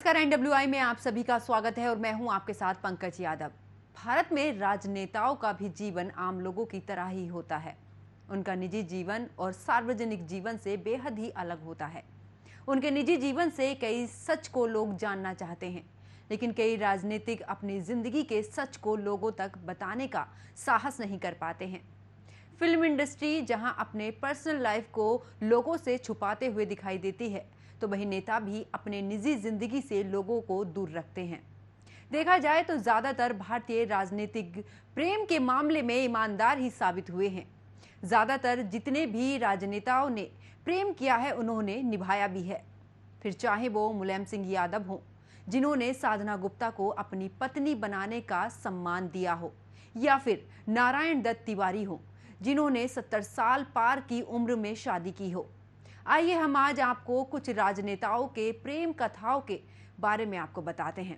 नमस्कार, एनडब्ल्यूआई में आप सभी का स्वागत है और मैं हूं आपके साथ पंकज यादव। भारत में राजनेताओं का भी जीवन आम लोगों की तरह ही होता है। उनका निजी जीवन और सार्वजनिक जीवन से बेहद ही अलग होता है। उनके निजी जीवन से कई सच को लोग जानना चाहते हैं, लेकिन कई राजनीतिक अपनी जिंदगी के सच को लोगों तक बताने का साहस नहीं कर पाते हैं। फिल्म इंडस्ट्री जहां अपने पर्सनल लाइफ को लोगों से छुपाते हुए दिखाई देती है, तो वही नेता भी अपने निजी जिंदगी से लोगों को दूर रखते हैं। देखा जाए तो ज्यादातर भारतीय राजनीतिक प्रेम के मामले में ईमानदार ही साबित हुए हैं। ज्यादातर जितने भी राजनेताओं ने प्रेम किया है, उन्होंने निभाया भी है। फिर चाहे वो मुलायम सिंह यादव हो, जिन्होंने साधना गुप्ता को अपनी पत्नी बनाने का सम्मान दिया हो, या फिर नारायण दत्त तिवारी हो, जिन्होंने 70 साल पार की उम्र में शादी की हो। आइए हम आज आपको कुछ राजनेताओं के प्रेम कथाओं के बारे में आपको बताते हैं।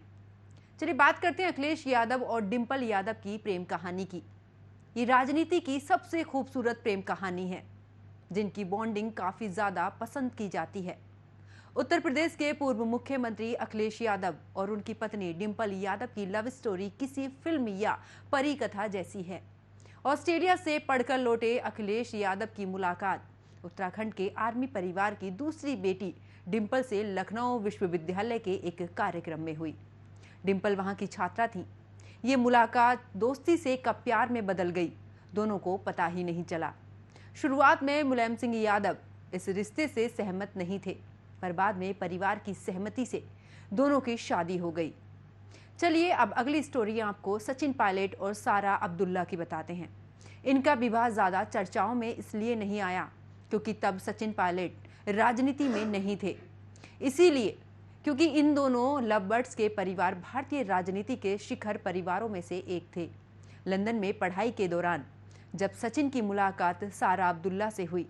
चलिए बात करते हैं अखिलेश यादव और डिंपल यादव की प्रेम कहानी की। ये राजनीति की सबसे खूबसूरत प्रेम कहानी है, जिनकी बॉन्डिंग काफी ज्यादा पसंद की जाती है। उत्तर प्रदेश के पूर्व मुख्यमंत्री अखिलेश यादव और उनकी पत्नी डिंपल यादव की लव स्टोरी किसी फिल्म या परी कथा जैसी है। ऑस्ट्रेलिया से पढ़कर लौटे अखिलेश यादव की मुलाकात उत्तराखंड के आर्मी परिवार की दूसरी बेटी डिंपल से लखनऊ विश्वविद्यालय के एक कार्यक्रम में हुई। डिंपल वहां की छात्रा थी। ये मुलाकात दोस्ती से कब प्यार में बदल गई, दोनों को पता ही नहीं चला। शुरुआत में मुलायम सिंह यादव इस रिश्ते से सहमत नहीं थे, पर बाद में परिवार की सहमति से दोनों की शादी हो गई। चलिए अब अगली स्टोरी आपको सचिन पायलट और सारा अब्दुल्ला की बताते हैं। इनका विवाह ज्यादा चर्चाओं में इसलिए नहीं आया क्योंकि तब सचिन पायलट राजनीति में नहीं थे, इसीलिए क्योंकि इन दोनों लव बर्ड्स के परिवार भारतीय राजनीति के शिखर परिवारों में से एक थे। लंदन में पढ़ाई के दौरान जब सचिन की मुलाकात सारा अब्दुल्ला से हुई,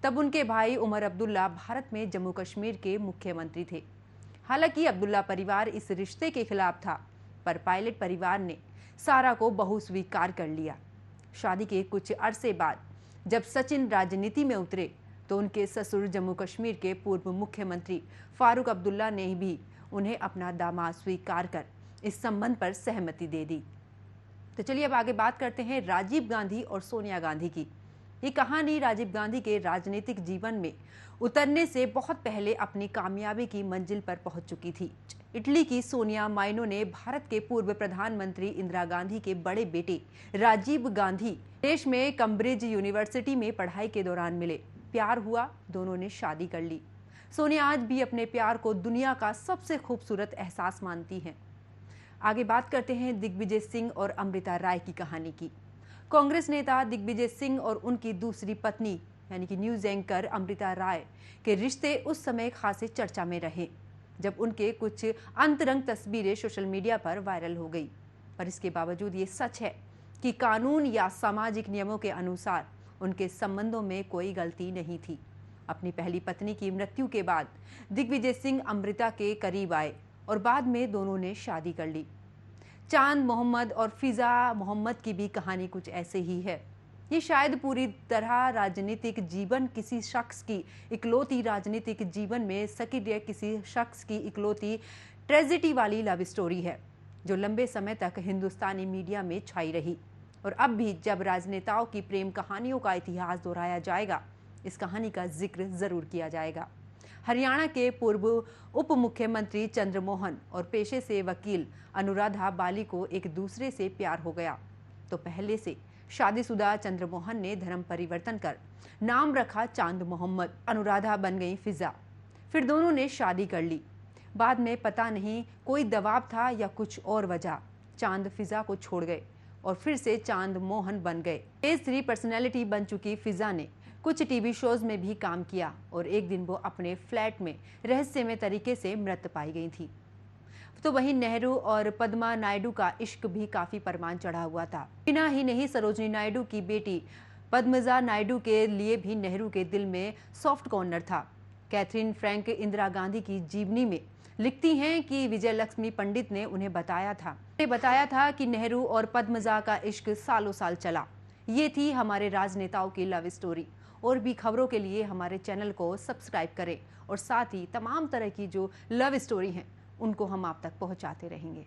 तब उनके भाई उमर अब्दुल्ला भारत में जम्मू कश्मीर के मुख्यमंत्री थे। हालांकि अब्दुल्ला परिवार इस रिश्ते के खिलाफ था, पर पायलट परिवार ने सारा को बहू स्वीकार कर लिया। शादी के कुछ अरसे बाद जब सचिन राजनीति में उतरे, तो उनके ससुर जम्मू कश्मीर के पूर्व मुख्यमंत्री फारूक अब्दुल्ला ने भी उन्हें अपना दामाद स्वीकार कर इस संबंध पर सहमति दे दी। तो चलिए अब आगे बात करते हैं राजीव गांधी और सोनिया गांधी की। ये कहानी राजीव गांधी के राजनीतिक जीवन में उतरने से बहुत पहले अपनी कामयाबी की मंजिल पर पहुंच चुकी थी। इटली की सोनिया माइनो ने भारत के पूर्व प्रधानमंत्री इंदिरा गांधी के बड़े बेटे राजीव गांधी देश में कैम्ब्रिज यूनिवर्सिटी में पढ़ाई के दौरान मिले। प्यार हुआ, दोनों ने शादी कर ली। सोनिया आज भी अपने प्यार को दुनिया का सबसे खूबसूरत एहसास मानती हैं। आगे बात करते हैं दिग्विजय सिंह और अमृता राय की कहानी की। कांग्रेस नेता दिग्विजय सिंह और उनकी दूसरी पत्नी यानी कि न्यूज एंकर अमृता राय के रिश्ते उस समय खासे चर्चा में रहे, जब उनके कुछ अंतरंग तस्वीरें सोशल मीडिया पर वायरल हो गई। पर इसके बावजूद ये सच है कि कानून या सामाजिक नियमों के अनुसार उनके संबंधों में कोई गलती नहीं थी। अपनी पहली पत्नी की मृत्यु के बाद दिग्विजय सिंह अमृता के करीब आए और बाद में दोनों ने शादी कर ली। चांद मोहम्मद और फिजा मोहम्मद की भी कहानी कुछ ऐसे ही है। ये शायद पूरी तरह राजनीतिक जीवन किसी शख्स की इकलौती राजनीतिक जीवन में सक्रिय किसी शख्स की इकलौती ट्रेजेडी वाली लव स्टोरी है, जो लंबे समय तक हिंदुस्तानी मीडिया में छाई रही। और अब भी जब राजनेताओं की प्रेम कहानियों का इतिहास दोहराया जाएगा, इस कहानी का जिक्र जरूर किया जाएगा। हरियाणा के पूर्व उप मुख्यमंत्री चंद्रमोहन और पेशे से वकील अनुराधा बाली को एक दूसरे से प्यार हो गया, तो पहले से शादीशुदा चंद्रमोहन ने धर्म परिवर्तन कर नाम रखा चांद मोहम्मद, अनुराधा बन गई फिजा। फिर दोनों ने शादी कर ली। बाद में पता नहीं कोई दबाव था या कुछ और वजह, चांद फिजा को छोड़ गए और फिर से चांद मोहन बन गए। फेज 3 पर्सनैलिटी बन चुकी फिजा ने कुछ टीवी शोज में भी काम किया और एक दिन वो अपने फ्लैट में रहस्यमय तरीके से मृत पाई गई थी। तो वहीं नेहरू और पद्मा नायडू का इश्क भी काफी परवान चढ़ा हुआ था। इतना ही नहीं, सरोजनी नायडू की बेटी पद्मजा नायडू के लिए भी नेहरू के दिल में सॉफ्ट कॉर्नर था। कैथरीन फ्रैंक इंदिरा गांधी की जीवनी में लिखती हैं कि विजय लक्ष्मी पंडित ने उन्हें बताया था कि नेहरू और पद्मजा का इश्क सालों साल चला। ये थी हमारे राजनेताओं की लव स्टोरी। और भी खबरों के लिए हमारे चैनल को सब्सक्राइब करें और साथ ही तमाम तरह की जो लव स्टोरी हैं उनको हम आप तक पहुंचाते रहेंगे।